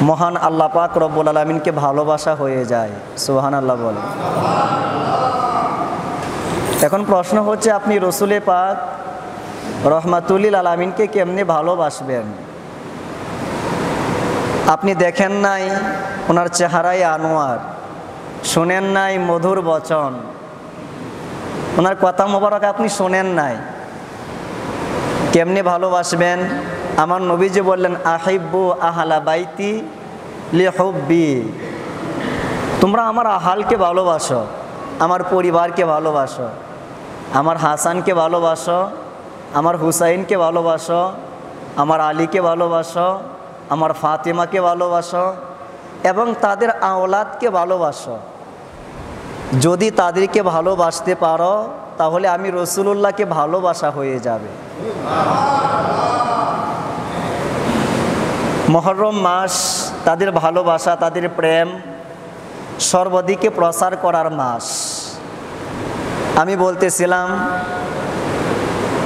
মহান আল্লাহ পাক রব্বুল আলামিনকে ভালোবাসা হয়ে যায়। সুবহানাল্লাহ বলে। এখন প্রশ্ন হচ্ছে, আপনি রসুলে পাক রহমাতুল লিল আলামিনকে কেমনে ভালোবাসবেন? আপনি দেখেন নাই ওনার চেহারায় আনোয়ার, শোনেন নাই মধুর বচন, ওনার কথা মোবারক আপনি শোনেন নাই, কেমনে ভালোবাসবেন? আমার নবীজি বললেন, আহিব্বু আহলা বাইতি লিহুব্বি, তোমরা আমার আহালকে ভালোবাসো, আমার পরিবারকে ভালোবাসো, আমার হাসানকে ভালোবাসো, আমার হুসাইনকে ভালোবাসো, আমার আলীকে ভালোবাসো, আমার ফাতিমাকে ভালোবাসো এবং তাদের আওলাদকে ভালোবাসো। যদি তাদেরকে ভালোবাসতে পারো তাহলে আমি রসুলুল্লাহকে ভালোবাসা হয়ে যাবে। মুহররম মাস তাদের ভালোবাসা, তাদের প্রেম সর্বদিকে প্রসার করার মাস। আমি বলতেছিলাম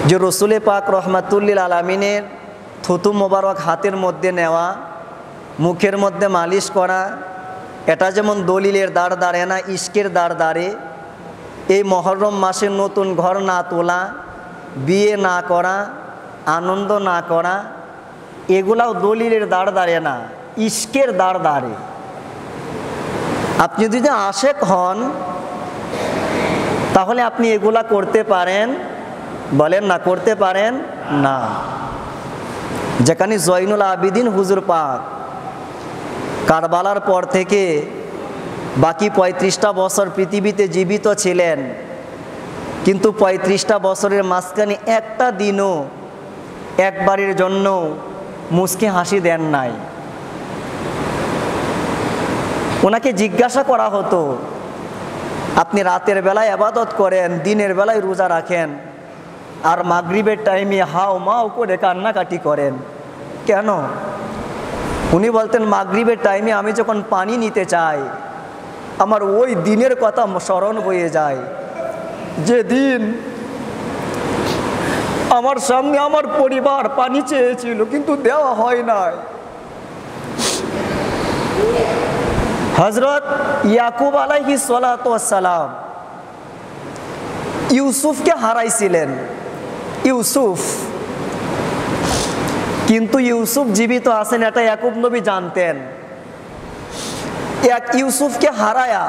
যে রসুলে পাক রহমাতুল লিল আলামিনের থুতু মোবারক হাতের মধ্যে নেওয়া, মুখের মধ্যে মালিশ করা, এটা যেমন দলিলের দাঁড় দাঁড়ে না, ইশকের দাঁড় দাঁড়ে। এই মুহররম মাসে নতুন ঘর না তোলা, বিয়ে না করা, আনন্দ না করা, এগুলাও দলিলের দাঁড় দাঁড়ে না, ইশকের দাঁড় দাঁড়ে। আপনি যদি আশেক হন তাহলে আপনি এগুলা করতে পারেন? বলেন না, করতে পারেন না। যেখানে জয়নুল আবিদিন হুজুর পাক কারবালার পর থেকে বাকি 35টা বছর পৃথিবীতে জীবিত ছিলেন, কিন্তু 35টা বছরের মাঝখানে একটা দিনও একবারের জন্য মুচকি হাসি দেন নাই। ওনাকে জিজ্ঞাসা করা হতো, আপনি রাতের বেলায় ইবাদত করেন, দিনের বেলায় রোজা রাখেন, আর মাগরিবের টাইমে হাও মাও করে কান্নাকাটি করেন কেন? উনি বলতেন, মাগরিবের টাইমে আমি যখন পানি নিতে চাই আমার ওই দিনের কথা স্মরণ হয়ে যায়, যে দিন আমার সামনে আমার পরিবার পানি চেয়েছিল কিন্তু দেওয়া হয় নাই। হযরত ইয়াকুব আলাইহিস সালাতু ওয়াস সালাম ইউসুফকে হারাইছিলেন, ইউসুফ, কিন্তু ইউসুফ জীবিত আছেন এটা ইয়াকুব নবী জানতেন। এক ইউসুফকে হারায়া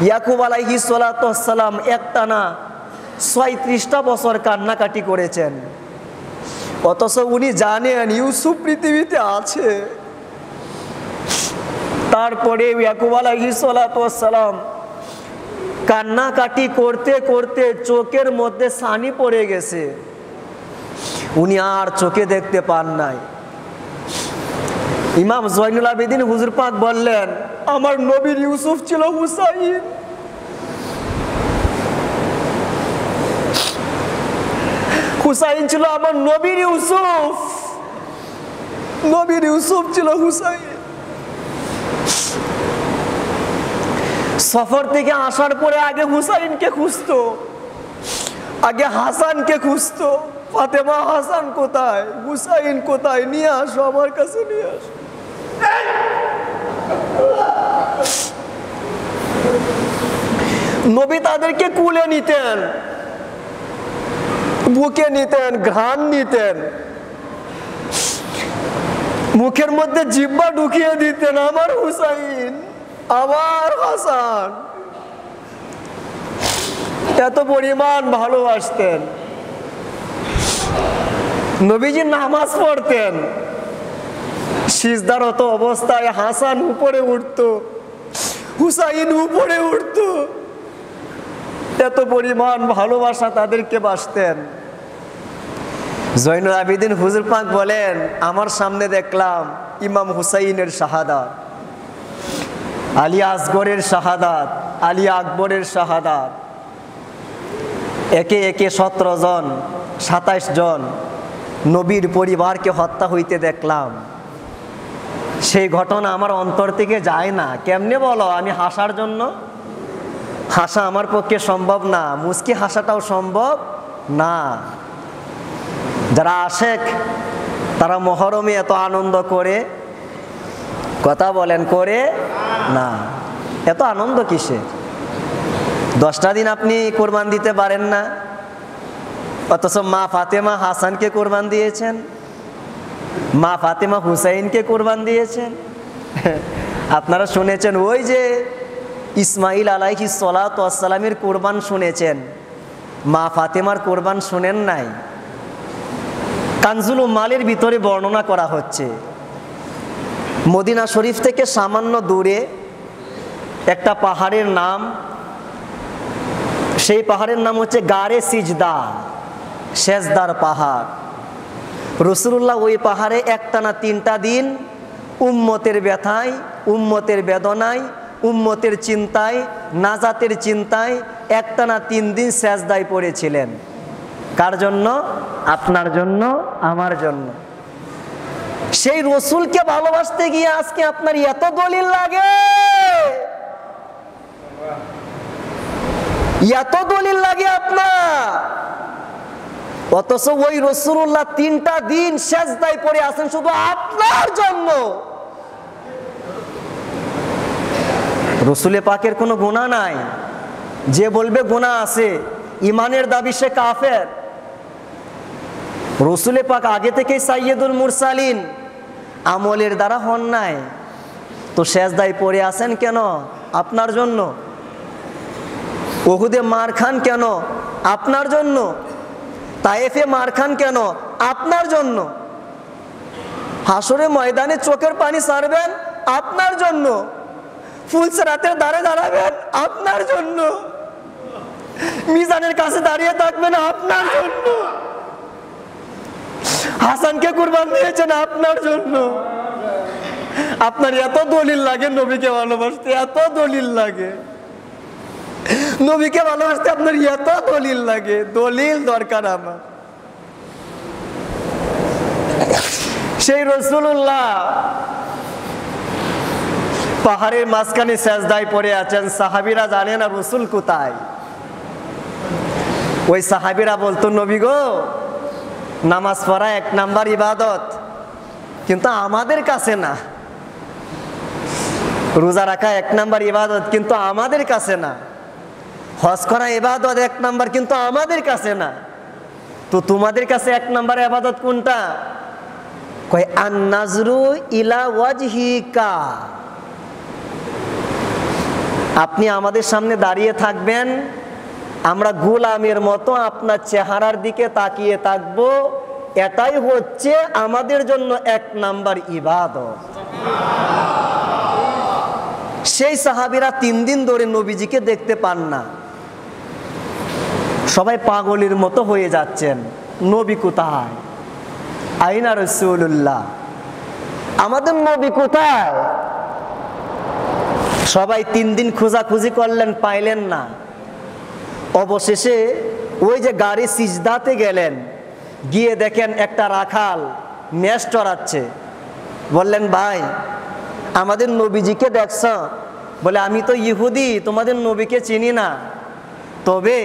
ইয়াকুব আলাইহিস সালাতু ওয়াস সালাম একটানা 36টা বছর কান্নাকাটি করেছেন, অথচ উনি জানেন ইউসুফ পৃথিবীতে আছে। তারপরে ইয়াকুব আলাইহিস সালাতু ওয়াস সালাম কান্নাকাটি করতে করতে চোখের মধ্যে ছানি পড়ে গেছে, উনি আর চোখে দেখতে পান নাই। ইমাম জয়নুল আবেদিন হুজুর পাক বললেন, আমার নবীর ইউসুফ ছিল হুসাইন। হুসাইন ছিল আমার নবীর ইউসুফ, নবীর ইউসুফ ছিল হুসাইন। সফর থেকে আসার পরে আগে হুসাইনকে খুঁজতো, আগে হাসানকে খুঁজতো, ফাতেমা হাসান কোথায়, হুসাইন কোথায়, নিয়ে আসো আমার কাছে, নিয়ে আসো। নবী তাদেরকে কুলে নিতেন, বুকে নিতেন, ঘ্রাণ নিতেন, মুখের মধ্যে জিহ্বা ঢুকিয়ে দিতেন, আমার হুসাইন, আমার হাসান। এত পরিমাণ ভালোবাসতেন। নবীজি নামাজ পড়তেন, সিজদারত অবস্থায় হাসান উপরে উঠতো, হুসাইন উপরে উঠতো। এত পরিমাণ ভালোবাসা তাদেরকে বাসতেন। জয়নুল আবেদিন হুজুর পাক বলেন, আমার সামনে দেখলাম ইমাম হুসাইনের শাহাদাত, আলী আসগরের শাহাদাত, আলী আকবরের শাহাদাত, একে একে 17 জন 27 জন নবীর পরিবারকে হত্যা হইতে দেখলাম। সেই ঘটনা আমার অন্তর থেকে যায় না। কেমনে বলো? আমি হাসার জন্য, হাসা আমার পক্ষে সম্ভব না, মুচকি হাসাটাও সম্ভব না। যারা আশেক তারা মুহরমে এত আনন্দ করে, কথা বলেন, করে না। এত আনন্দ কিসের? 10টা দিন আপনি কোরবান দিতে পারেন না, অথচ মা ফাতেমা হাসানকে কোরবান দিয়েছেন, মা ফাতেমা হুসাইনকে কোরবান দিয়েছেন। আপনারা শুনেছেন ওই যে ইসমাইল আলাইহিস সালাতু ওয়াস সালামের কোরবান শুনেছেন, মা ফাতেমার কোরবান শুনেন নাই। কানজুল উম্মালের ভিতরে বর্ণনা করা হচ্ছে, মদিনা শরীফ থেকে সামান্য দূরে একটা পাহাড়ের নাম, সেই পাহাড়ের নাম হচ্ছে গারে সিজদা, সেজদার পাহাড়। রাসূলুল্লাহ ওই পাহাড়ে একটানা 3টা দিন উম্মতের ব্যথায়, উম্মতের বেদনায়, উম্মতের চিন্তায়, নাজাতের চিন্তায় একটানা 3 দিন সেজদায় পড়েছিলেন। কার জন্য? আপনার জন্য, আমার জন্য। সেই রসুলকে ভালোবাসতে গিয়ে আজকে আপনার এত দলিল লাগে, এত দলিল লাগে আপনার, অথচ ওই রাসূলুল্লাহ 3টা দিন সেজদায় পড়ে আছেন শুধু আপনার জন্য। রসুলে পাকের কোনো গুনাহ নাই, যে বলবে গুনাহ আছে ইমানের দাবি সে কাফের। রসুলে পাক আগে থেকেই সাইয়্যিদুল মুরসালিন, আমলের দ্বারা হন নাই, তো সেজদায় পড়ে আছেন কেন? আপনার জন্য। উহুদে মার খান কেন? আপনার জন্য। তায়েফে মার খান কেন? আপনার জন্য। হাসরে ময়দানে চোখের পানি ছাড়বেন আপনার জন্য। ফুলসিরাতের ধারে দাঁড়াবেন আপনার জন্য। মিজানের কাছে দাঁড়িয়ে থাকবেন আপনার জন্য। হাসানকে কুরবান দিয়েছেন আপনার জন্য। আপনার এত দলিল লাগে নবীকে ভালোবাসতে, এত দলিল লাগে নবীকে ভালোবাসতে, আপনার এত দলিল লাগে। দলিল দরকার আমার। সেই রাসূলুল্লাহ পাহাড়ের মাঝখানে সেজদায় পড়ে আছেন, সাহাবীরা জানে না রসুল কোথায়। ওই সাহাবীরা বলতো, নবী গো, নামাজ পড়া 1 নাম্বার ইবাদত, কিন্তু আমাদের কাছে না। রোজা রাখা 1 নাম্বার ইবাদত, কিন্তু আমাদের কাছে না। হজ করা ইবাদত 1 নাম্বার, কিন্তু আমাদের কাছে না। তো তোমাদের কাছে 1 নাম্বার ইবাদত কোনটা? কয় আন-নাজরু ইলা ওয়াজহিকা। আপনি আমাদের সামনে দাঁড়িয়ে থাকবেন, আমরা গোলামের মতো আপনার চেহারার দিকে তাকিয়ে থাকবো, এটাই হচ্ছে আমাদের জন্য 1 নাম্বার ইবাদত। সেই সাহাবীরা 3 দিন ধরে নবীজিকে দেখতে পান না, সবাই পাগলের মতো হয়ে যাচ্ছেন। নবী কোথায়? আইনা রাসূলুল্লাহ, আমাদের নবী কোথায়? সবাই 3 দিন খোঁজাখুঁজি করলেন, পাইলেন না। অবশেষে ওই যে গাড়ি সিজদাতে গেলেন, গিয়ে দেখেন একটা রাখাল মেষ চড়াচ্ছে। বললেন, ভাই আমাদের নবীজিকে দেখছ? বলে, আমি তো ইহুদি, তোমাদের নবীকে চিনি না, তবে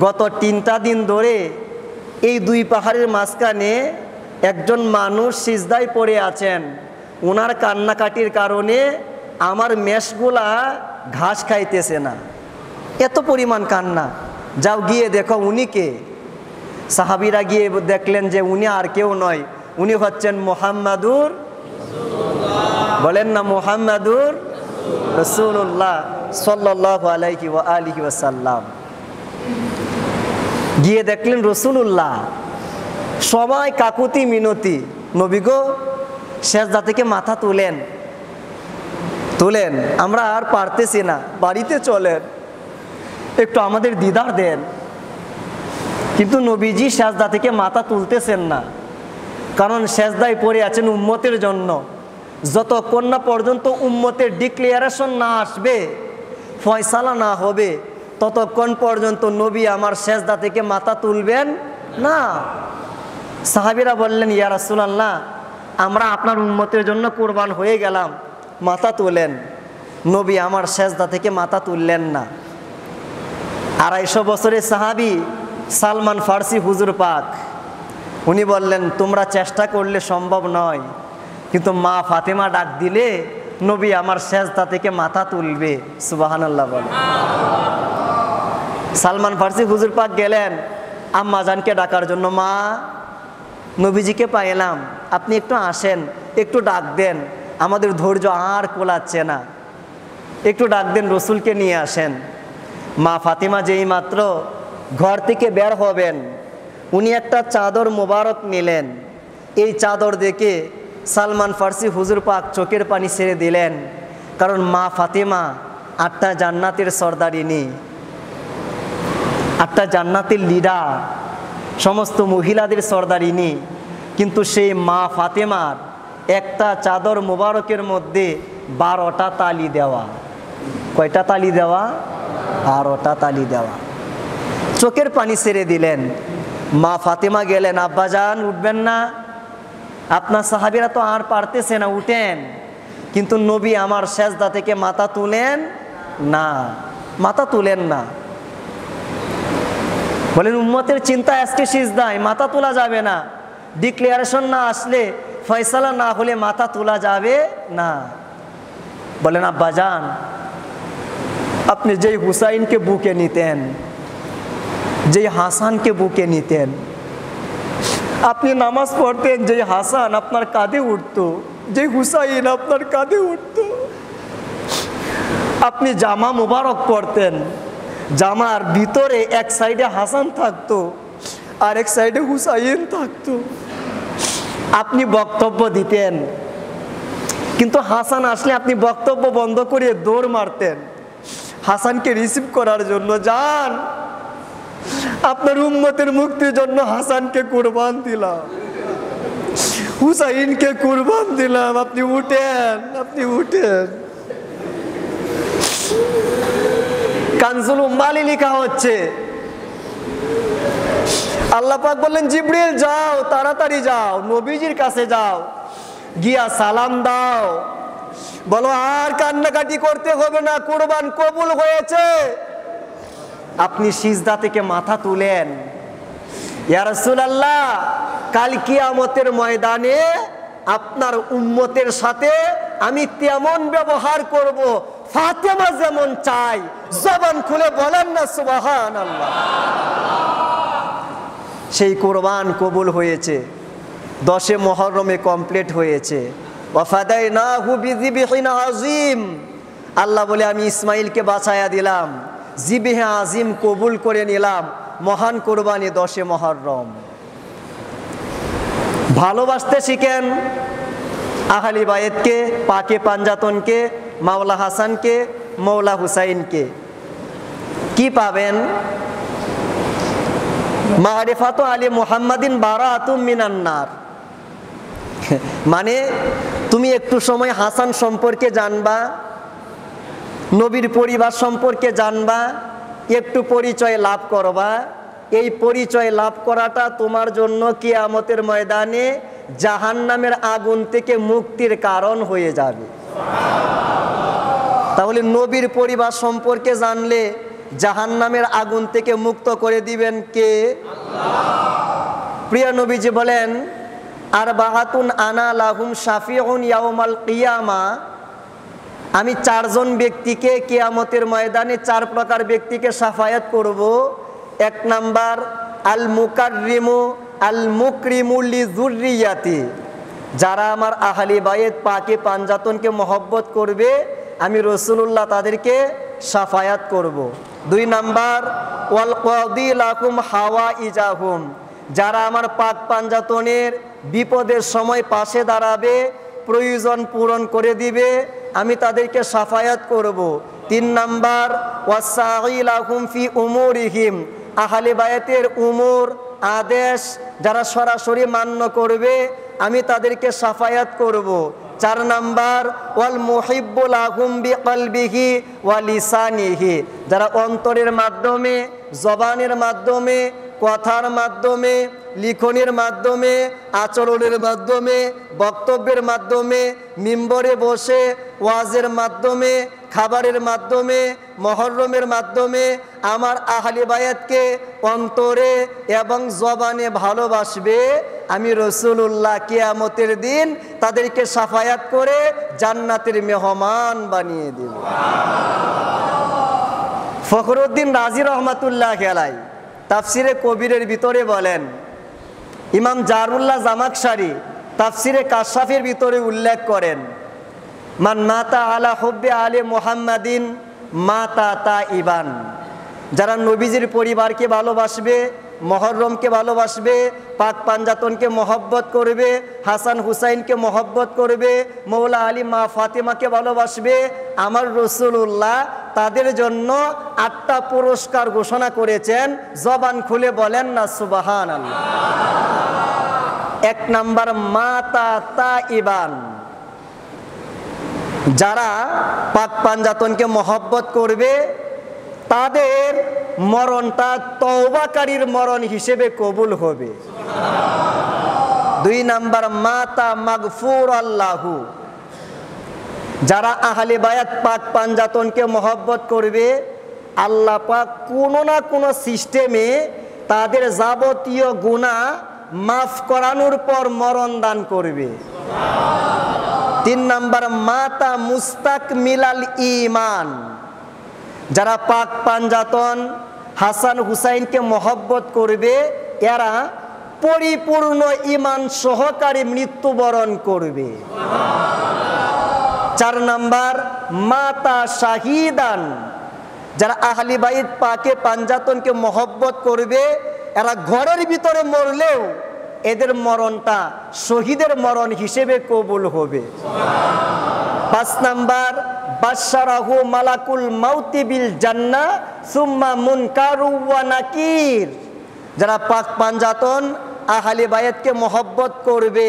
গত 3টা দিন ধরে এই 2 পাহাড়ের মাঝখানে একজন মানুষ সিজদায় পড়ে আছেন, ওনার কান্নাকাটির কারণে আমার মেষগুলা ঘাস খাইতেছে না, এত পরিমাণ কান্না। যাও গিয়ে দেখো উনি কে। সাহাবীরা গিয়ে দেখলেন যে উনি আর কেউ নয়, উনি হচ্ছেন মুহাম্মাদুর, বলেন না মুহাম্মাদুর রাসূলুল্লাহ সাল্লাল্লাহু আলাইহি ওয়া আলিহি ওয়াসাল্লাম। গিয়ে দেখলেন রাসূলুল্লাহ, সবাই কাকুতি মিনতি, নবী গো সেজদা থেকে মাথা তুলেন, তুলেন, আমরা আর পারতেছি না, বাড়িতে চলেন, একটু আমাদের দিদার দেন। কিন্তু নবীজি সেজদা থেকে মাথা তুলতেছেন না, কারণ সেজদায় পড়ে আছেন উম্মতের জন্য। যতক্ষণ না পর্যন্ত উম্মতের ডিক্লারেশন না আসবে, ফয়সালা না হবে, ততক্ষণ পর্যন্ত নবী আমার সেজদা থেকে মাথা তুলবেন না। সাহাবীরা বললেন, ইয়া রাসূলুল্লাহ, আমরা আপনার উম্মতের জন্য কুরবান হয়ে গেলাম, মাথা তোলেন। নবী আমার সেজদা থেকে মাথা তুললেন না। 250 বছরের সাহাবী সালমান ফার্সি হুজুর পাক, উনি বললেন, তোমরা চেষ্টা করলে সম্ভব নয়, কিন্তু মা ফাতেমা ডাক দিলে নবী আমার সেজদা থেকে মাথা তুলবে। সুবহানাল্লাহ বলে। সালমান ফার্সি হুজুর পাক গেলেন আম্মাজানকে ডাকার জন্য, মা নবীজিকে পাইলাম, আপনি একটু আসেন, একটু ডাক দেন, আমাদের ধৈর্য আর কোলাচ্ছে না, একটু ডাক দেন, রসুলকে নিয়ে আসেন। মা ফাতিমা যেই মাত্র ঘর থেকে বের হবেন, উনি একটা চাদর মোবারক নিলেন। এই চাদর দেখে সালমান ফার্সি হুজুর পাক চোখের পানি ছেড়ে দিলেন, কারণ মা ফাতিমা 8টা জান্নাতের সর্দারিনী, 8টা জান্নাতের লিডার, সমস্ত মহিলাদের সর্দারিনী। কিন্তু সেই মা ফাতেমার একটা চাদর মোবারকের মধ্যে 12টা তালি দেওয়া। কয়টা তালি দেওয়া? 12টা তালি দেওয়া। চোখের পানি ছেড়ে দিলেন। মা ফাতেমা গেলেন, আব্বাজান উঠবেন না? আপনার সাহাবীরা তো আর পারতেছে না, উঠেন। কিন্তু নবী আমার সেজদা থেকে মাথা তুলেন না, মাথা তুলেন না। বলেন উম্মতের চিন্তা আজকে সিজদায় মাথা তোলা যাবে না, ডিক্লারেশন না আসলে, ফয়সালা না হলে মাথা তোলা যাবে না। বলেন আব্বাজান, আপনি যেই হুসাইনকে বুকে নিতেন, যেই হাসানকে বুকে নিতেন, আপনি নামাজ পড়তেন, যেই হাসান আপনার কাঁধে উঠতো, যেই হুসাইন আপনার কাঁধে উঠতো, আপনি জামা মুবারক পরতেন, জামার ভিতরে এক সাইডে হাসান থাকতো আর এক সাইডে হুসাইন থাকতো। আপনি বক্তব্য দিতেন, কিন্তু হাসান আসলে আপনি বক্তব্য বন্ধ করে দৌড় মারতেন হাসানকে রিসিভ করার জন্য। যান, আপনার উম্মতের মুক্তির জন্য হাসানকে কুরবান দিলাম, হুসাইনকে কুরবান দিলাম, আপনি উঠেন, আপনি উঠেন। কানজুল উম্মালে লেখা হচ্ছে, আল্লাহ পাক বললেন জিবরিল যাও, তাড়াতাড়ি যাও, নবীজির কাছে যাও, গিয়া সালাম দাও, বলো আর কান্নাকাটি করতে হবে না, কুরবান কবুল হয়েছে। আপনি সিজদা থেকে মাথা তুলেন, ইয়া রাসূলুল্লাহ কাল কিয়ামতের ময়দানে আপনার উম্মতের সাথে আমি তেমন ব্যবহার করব, ফাতেমা যেমন চাই। জবান খুলে বলেন না সুবহানাল্লাহ। সেই কুরবান কবুল হয়েছে, 10 মুহররমে কমপ্লিট হয়েছে। ওয়াফাদাইনাহু বিযিবহিন আযীম। আল্লাহ বলে আমি ইসমাইলকে বাঁচায়া দিলাম, জিবহে আযীম কবুল করে নিলাম, মহান কুরবানি 10 মুহররম। ভালোবাসতে শিখেন আহলি বায়েতকে, পাকে পাঞ্জাতনকে, মাওলা হাসানকে, মৌলা হুসাইনকে। কি পাবেন? মারিফাতু আলী মুহাম্মাদিন বারাআতুম মিনান নার। মানে তুমি একটু সময় হাসান সম্পর্কে জানবা, নবীর পরিবার সম্পর্কে জানবা, একটু পরিচয় লাভ করবা। এই পরিচয় লাভ করাটা তোমার জন্য কিয়ামতের ময়দানে জাহান্নামের আগুন থেকে মুক্তির কারণ হয়ে যাবে। তাহলে নবীর পরিবার সম্পর্কে জানলে জাহান্নামের আগুন থেকে মুক্ত করে দিবেন কে? প্রিয় নবীজি বলেন আরবাআতুন আনা লাহুম শাফিউন ইয়াউমাল কিয়ামা। আমি 4 জন ব্যক্তিকে কিয়ামতের ময়দানে 4 প্রকার ব্যক্তিকে শাফায়াত করব। 1 নাম্বার আল মুকাররিমু আল মুকরিমু লিযুররিয়াতি, যারা আমার আহলি বায়েত পাকে পাঞ্জাতনকে মহব্বত করবে, আমি রাসূলুল্লাহ তাদেরকে শাফায়াত করব। 2 নাম্বার ওয়াল কাদি লাকুম হাওয়াইজাহুম, যারা আমার পাক পাঞ্জাতনের বিপদের সময় পাশে দাঁড়াবে, প্রয়োজন পূরণ করে দিবে, আমি তাদেরকে শাফায়াত করব। 3 নাম্বার ওয়াসাঈ লাহুম ফি উমুরিহিম, আহলে বায়াতের উমর আদেশ যারা সরাসরি মান্য করবে, আমি তাদেরকে শাফায়াত করব। 4 নাম্বার ওয়াল মুহিব্বু লাহুম বিকলবিহি ওয়া লিসানিহি, যারা অন্তরের মাধ্যমে, জবানের মাধ্যমে কথার মাধ্যমে, লিখনের মাধ্যমে, আচরণের মাধ্যমে, বক্তব্যের মাধ্যমে, মিম্বরে বসে ওয়াজের মাধ্যমে, খাবারের মাধ্যমে, মহরমের মাধ্যমে আমার আহলে বায়াতকে অন্তরে এবং জবানে ভালোবাসবে, আমি রাসূলুল্লাহ কিয়ামতের দিন তাদেরকে শাফায়াত করে জান্নাতের মেহমান বানিয়ে দেব। ফখরুদ্দিন রাজি রহমাতুল্লাহ আলাইহি তাফসিরে কবিরের ভিতরে বলেন, ইমাম জারুল্লাহ জামাকশারি তাফসিরে কাশাফের ভিতরে উল্লেখ করেন, মান মাতা আলা হুব্বে আলে মুহাম্মাদিন মাতা তাইবান, যারা নবীজির পরিবারকে ভালোবাসবে, মহরমকে ভালোবাসবে, পাক পাঞ্জাতনকে মহব্বত করবে, হাসান হুসাইনকে মহব্বত করবে, মৌলা আলী মা ফাতেমাকে ভালোবাসবে, আমার রাসূলুল্লাহ তাদের জন্য 8টা পুরস্কার ঘোষণা করেছেন। জবান খুলে বলেন না সুবহানাল্লাহ। 1 নাম্বার মাতা তাইবান, যারা পাক পাঞ্জাতনকে মহব্বত করবে তাদের মরণটা তওবাকারীর মরণ হিসেবে কবুল হবে। 2 নাম্বার মাতা মাগফুর আল্লাহু, যারা আহলে বায়াত পাক পাঞ্জাতনকে মহব্বত করবে আল্লাহ পাক কোনো না কোনো সিস্টেমে তাদের যাবতীয় গুনাহ মাফ করানোর পর মরণ দান করবে। 3 নাম্বার মাতা মুস্তাকমিলাল ঈমান, যারা পাক পাঞ্জাতন হাসান হুসাইনকে মহব্বত করবে এরা পরিপূর্ণ ঈমান সহকারী মৃত্যুবরণ করবে। 4 নাম্বার মাতা শাহিদান, যারা আহলে বাইত পাকে পাঞ্জাতনকে মহব্বত করবে এরা ঘরের ভিতরে মরলেও এদের মরণটা শহীদের মরণ হিসেবে কবুল হবে। 5 নাম্বার বাশশারাহু মালাকুল মাউতি বিল জান্নাহ সুম্মা মুনকারু ওয়া নাকির, যারা পাক পাঞ্জাতন আহলে বায়াতকে মহব্বত করবে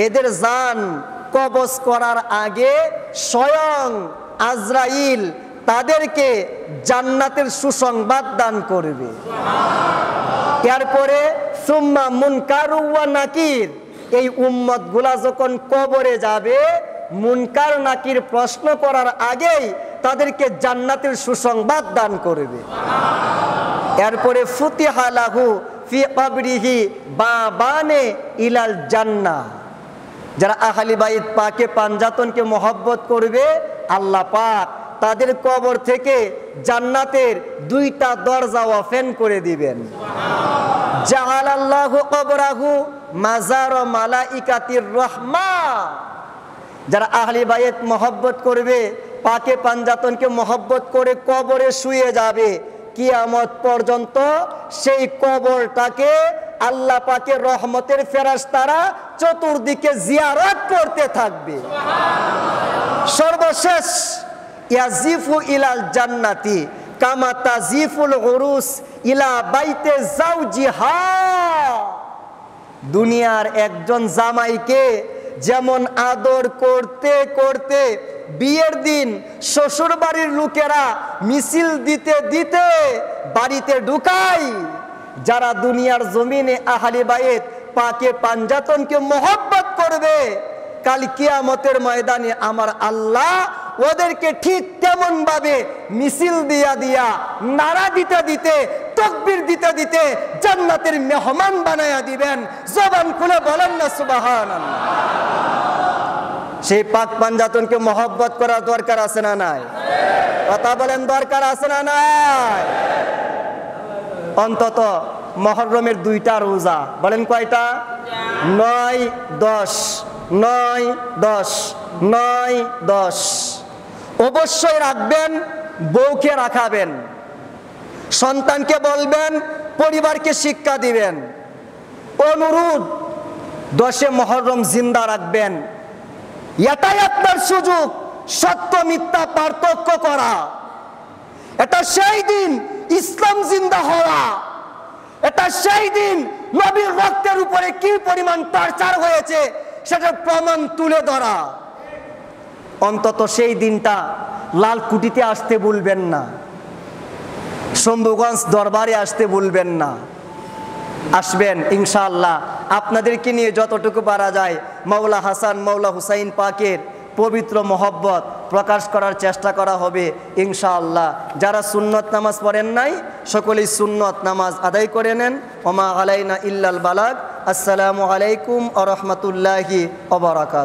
এদের জান কবজ করার আগে স্বয়ং আজরাইল তাদেরকে জান্নাতের সুসংবাদ দান করবে। এরপরে সুম্মা মুনকারু ওয়া নাকির, এই উম্মতগুলা যখন কবরে যাবে মুনকার নাকির প্রশ্ন করার আগেই তাদেরকে জান্নাতের সুসংবাদ দান করবে। এরপরে ফুতিহা লাহু ফি কবরিহি বাবানে ইলাল জান্নাহ, যারা আহলে বাইত পাকে পাঞ্জাতনকে মহব্বত করবে আল্লাহ পাক তাদের কবর থেকে জান্নাতের 2টা দরজা ওপেন করে দিবেন। জাআলাল্লাহু কবরাহু মাজার মালাইকাতির রাহমা, যারা আহলে বাইত মহব্বত করবে পাকে পাঞ্জাতনকে মহব্বত করে কবরে শুয়ে যাবে কিয়ামত পর্যন্ত সেই কবরটাকে আল্লাহ পাকের রহমতের ফেরেশতারা চতুর্দিকে জিয়ারত করতে থাকবে। সর্বশেষ ইয়াজিফু ইলাল জান্নাতি কামা তাজিফুল উরুস ইলা বাইতে জাওজিহা, দুনিয়ার একজন জামাইকে যেমন আদর করতে করতে বিয়ের দিন শ্বশুর বাড়ির লোকেরা মিছিল দিতে দিতে বাড়িতে ঢুকায়, যারা দুনিয়ার জমিনে আহলে বাইত পাকে পাঞ্জাতনকে মহব্বত করবে কাল কিয়ামতের ময়দানে আমার আল্লাহ ওদেরকে ঠিক তেমন ভাবে মিছিল দিয়া দিয়া নারা দিতে দিতে তাকবীর দিতে দিতে জান্নাতের মেহমান বানায়া দিবেন। জবান খুলে বলেন না সুবহানাল্লাহ। সেই পাক পাঞ্জাতনকে মহব্বত করার দরকার আছে না নাই? কথা বলেন, দরকার আছে না নাই? অন্তত মহরমের 2টা রোজা, বলেন কয়টা? 9, 10, 9, 10, 9, 10 অবশ্যই রাখবেন। বউকে রাখাবেন, সন্তানকে বলবেন, পরিবারকে শিক্ষা দিবেন। অনুরোধ 10 মহরম জিন্দা রাখবেন। এটাই আপনার সুযোগ সত্য মিথ্যা পার্থক্য করা। এটা সেই দিন ইসলাম জিন্দা হওয়া, এটা সেই দিন নবীর রক্তের উপরে কি পরিমাণ টর্চার হয়েছে সেটার প্রমাণ তুলে ধরা। অন্তত সেই দিনটা লালকুটিতে আসতে ভুলবেন না, শম্ভুগঞ্জ দরবারে আসতে ভুলবেন না, আসবেন ইনশাআল্লাহ। আপনাদেরকে নিয়ে যতটুকু পারা যায় মাওলা হাসান মাওলা হুসাইন পাকের পবিত্র মহব্বত প্রকাশ করার চেষ্টা করা হবে ইনশাআল্লাহ। যারা সুন্নত নামাজ পড়েন নাই সকলেই সুন্নত নামাজ আদায় করে নেন। ওমা আলাইনা ইল্লাল বালাগ। আসসালামু আলাইকুম ওয়া রাহমাতুল্লাহি ওয়া বারাকাতুহু।